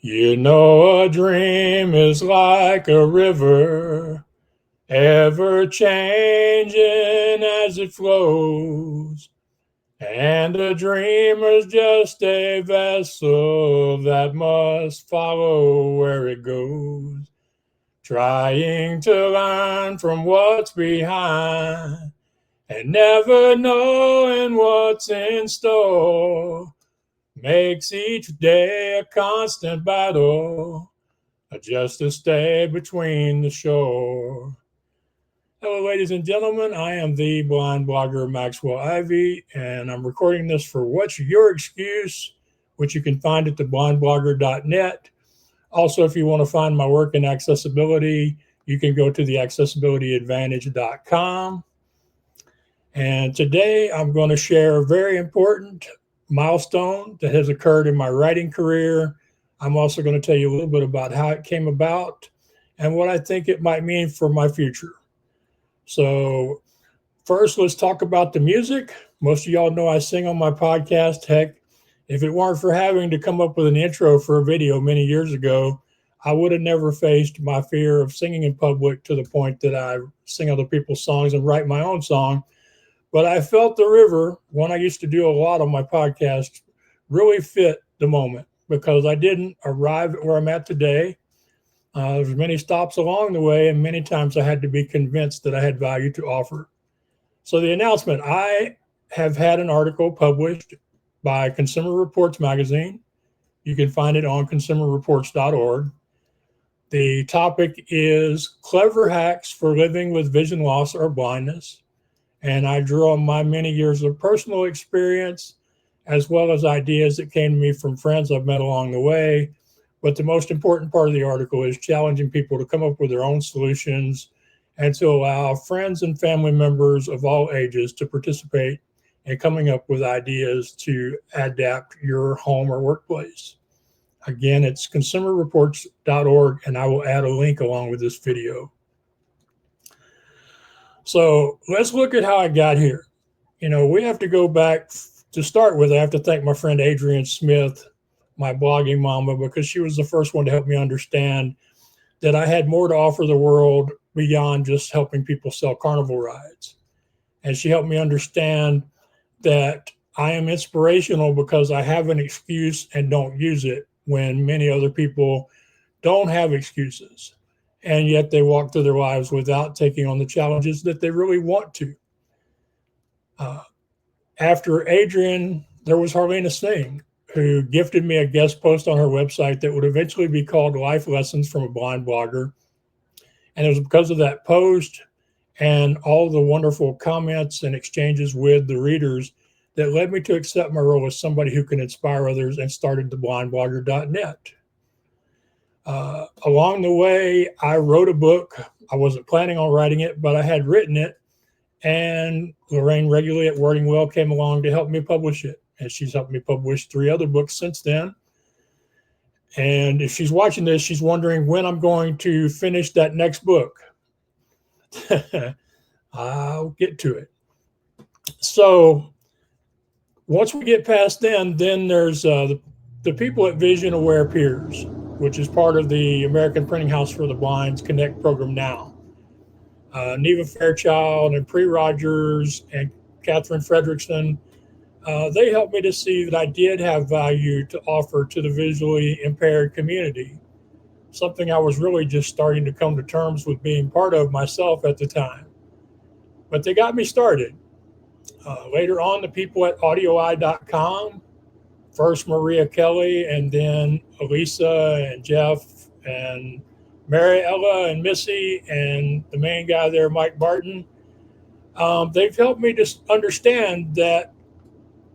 You know, a dream is like a river, ever changing as it flows. And a dreamer's just a vessel that must follow where it goes, trying to learn from what's behind and never knowing what's in store. Makes each day a constant battle, just to stay between the shore. Hello, ladies and gentlemen. I am the blind blogger Maxwell Ivy, and I'm recording this for What's Your Excuse, which you can find at theblindblogger.net. Also, if you want to find my work in accessibility, you can go to theaccessibilityadvantage.com. And today I'm going to share a very important milestone that has occurred in my writing career. I'm also going to tell you a little bit about how it came about and what I think it might mean for my future. So, first, let's talk about the music. Most of y'all know I sing on my podcast. Heck, if it weren't for having to come up with an intro for a video many years ago, I would have never faced my fear of singing in public to the point that I sing other people's songs and write my own song. But I felt the river, one I used to do a lot on my podcast, really fit the moment because I didn't arrive at where I'm at today. There's many stops along the way, and many times I had to be convinced that I had value to offer. So the announcement, I have had an article published by Consumer Reports magazine. You can find it on consumerreports.org. The topic is clever hacks for living with vision loss or blindness. And I drew on my many years of personal experience, as well as ideas that came to me from friends I've met along the way. But the most important part of the article is challenging people to come up with their own solutions and to allow friends and family members of all ages to participate in coming up with ideas to adapt your home or workplace. Again, it's consumerreports.org, and I will add a link along with this video. So let's look at how I got here. You know, we have to go back to start with. I have to thank my friend Adrienne Smith, my blogging mama, because she was the first one to help me understand that I had more to offer the world beyond just helping people sell carnival rides. And she helped me understand that I am inspirational because I have an excuse and don't use it when many other people don't have excuses. And yet they walk through their lives without taking on the challenges that they really want to. After Adrienne, there was Harlena Singh, who gifted me a guest post on her website that would eventually be called Life Lessons from a Blind Blogger. And it was because of that post and all the wonderful comments and exchanges with the readers that led me to accept my role as somebody who can inspire others and started theblindblogger.net. Along the way, I wrote a book. I wasn't planning on writing it, but I had written it. And Lorraine Regularly at Wording Well came along to help me publish it. And she's helped me publish 3 other books since then. And if she's watching this, she's wondering when I'm going to finish that next book. I'll get to it. So once we get past then there's the people at Vision Aware Peers, which is part of the American Printing House for the Blind's Connect program now. Neva Fairchild and Pre Rogers and Catherine Fredrickson, they helped me to see that I did have value to offer to the visually impaired community, something I was really just starting to come to terms with being part of myself at the time. But they got me started. Later on, the people at AudioEye.com, first Maria Kelly, and then Elisa and Jeff and Mary Ella and Missy and the main guy there, Mike Barton. They've helped me to understand that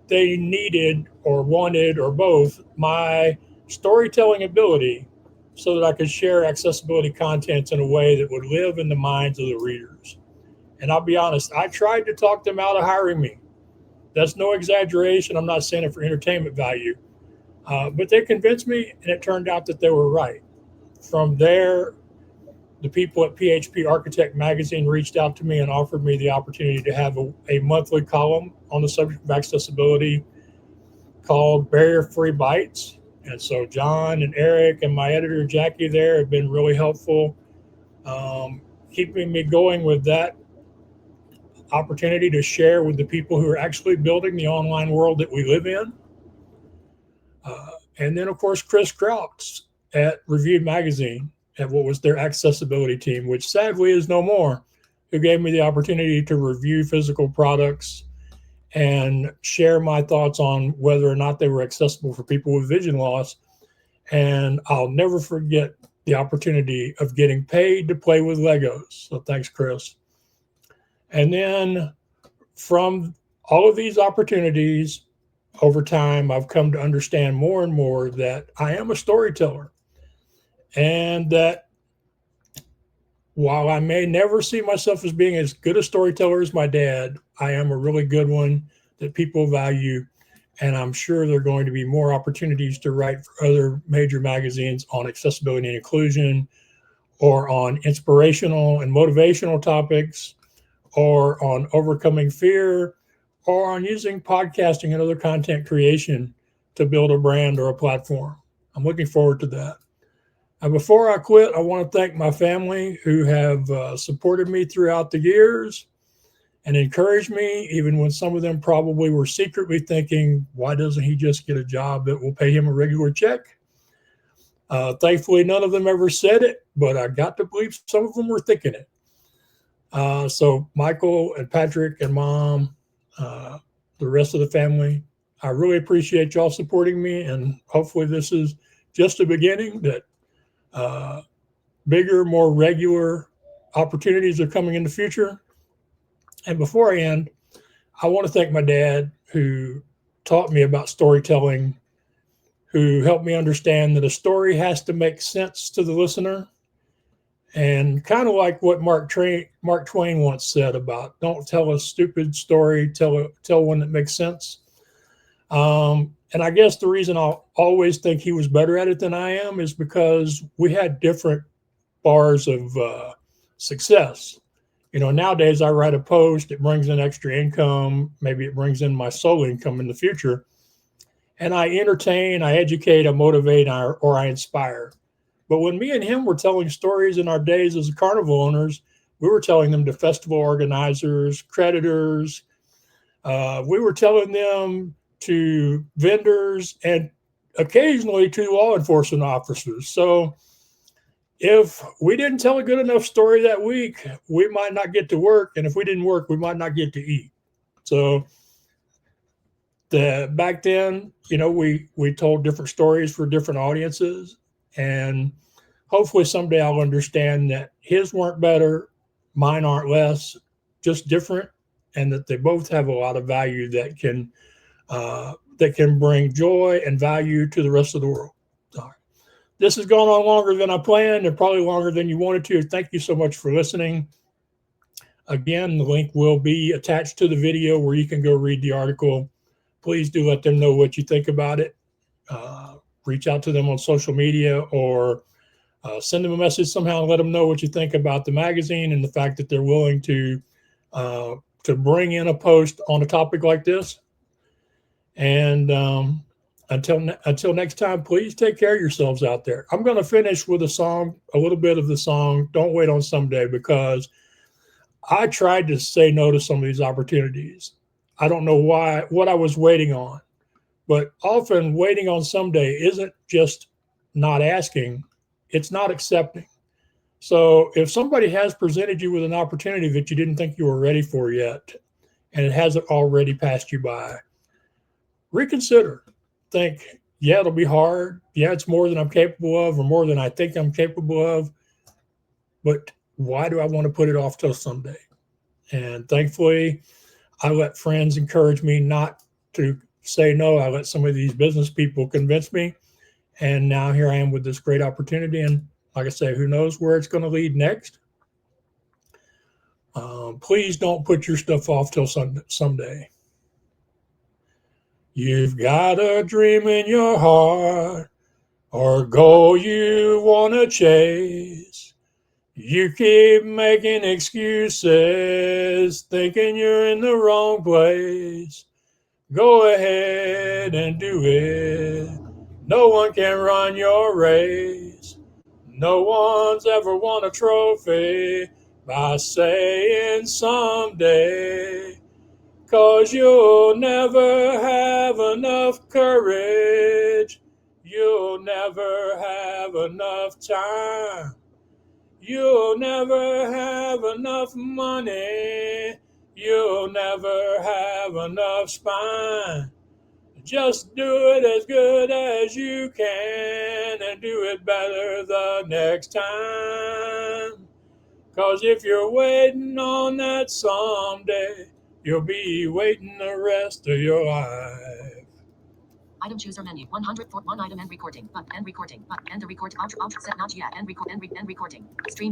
they needed or wanted or both my storytelling ability so that I could share accessibility content in a way that would live in the minds of the readers. And I'll be honest, I tried to talk them out of hiring me. That's no exaggeration. I'm not saying it for entertainment value. But they convinced me, and it turned out that they were right. From there, the people at PHP Architect magazine reached out to me and offered me the opportunity to have a monthly column on the subject of accessibility called Barrier Free Bites. And so John and Eric and my editor Jackie there have been really helpful, keeping me going with that opportunity to share with the people who are actually building the online world that we live in. And then, of course, Chris Crouch at Reviewed Magazine, at what was their accessibility team, which sadly is no more, who gave me the opportunity to review physical products and share my thoughts on whether or not they were accessible for people with vision loss. And I'll never forget the opportunity of getting paid to play with Legos. So thanks, Chris. And then from all of these opportunities over time, I've come to understand more and more that I am a storyteller, and that while I may never see myself as being as good a storyteller as my dad, I am a really good one that people value. And I'm sure there are going to be more opportunities to write for other major magazines on accessibility and inclusion, or on inspirational and motivational topics, or on overcoming fear, or on using podcasting and other content creation to build a brand or a platform. I'm looking forward to that. And before I quit, I want to thank my family who have supported me throughout the years and encouraged me, even when some of them probably were secretly thinking, why doesn't he just get a job that will pay him a regular check? Thankfully, none of them ever said it, but I got to believe some of them were thinking it. So Michael and Patrick and Mom, the rest of the family, I really appreciate y'all supporting me. And hopefully this is just a beginning, that bigger, more regular opportunities are coming in the future. And before I end, I want to thank my dad, who taught me about storytelling, who helped me understand that a story has to make sense to the listener. And kind of like what Mark Twain once said about, don't tell a stupid story, tell one that makes sense. And I guess the reason I'll always think he was better at it than I am is because we had different bars of success. Nowadays I write a post, it brings in extra income, maybe it brings in my sole income in the future. And I entertain, I educate, I motivate, or I inspire. But when me and him were telling stories in our days as carnival owners, we were telling them to festival organizers, creditors. We were telling them to vendors and occasionally to law enforcement officers. So if we didn't tell a good enough story that week, we might not get to work. And if we didn't work, we might not get to eat. So back then, we told different stories for different audiences. And hopefully someday I'll understand that his weren't better, mine aren't less, just different, and that they both have a lot of value that can bring joy and value to the rest of the world. Sorry. This has gone on longer than I planned, and probably longer than you wanted to. Thank you so much for listening. Again, the link will be attached to the video where you can go read the article. Please do let them know what you think about it. Reach out to them on social media, or send them a message somehow and let them know what you think about the magazine and the fact that they're willing to bring in a post on a topic like this. And until next time, please take care of yourselves out there. I'm going to finish with a little bit of the song, Don't Wait on Someday, because I tried to say no to some of these opportunities. I don't know what I was waiting on, but often waiting on someday isn't just not asking, it's not accepting. So if somebody has presented you with an opportunity that you didn't think you were ready for yet, and it hasn't already passed you by, reconsider. Think, yeah, it'll be hard. Yeah, it's more than I'm capable of, or more than I think I'm capable of. But why do I want to put it off till someday? And thankfully, I let friends encourage me not to say no. I let some of these business people convince me. And now here I am with this great opportunity. And like I say, who knows where it's going to lead next? Please don't put your stuff off till someday. You've got a dream in your heart, or a goal you want to chase. You keep making excuses, thinking you're in the wrong place. Go ahead and do it. No one can run your race. No one's ever won a trophy by saying someday. 'Cause you'll never have enough courage. You'll never have enough time. You'll never have enough money. You'll never have enough spine. Just do it as good as you can and do it better the next time. 'Cause if you're waiting on that someday, you'll be waiting the rest of your life. Item chooser menu. 100 for one item. End recording. End recording. End the record. Set not yet. End recording. Stream.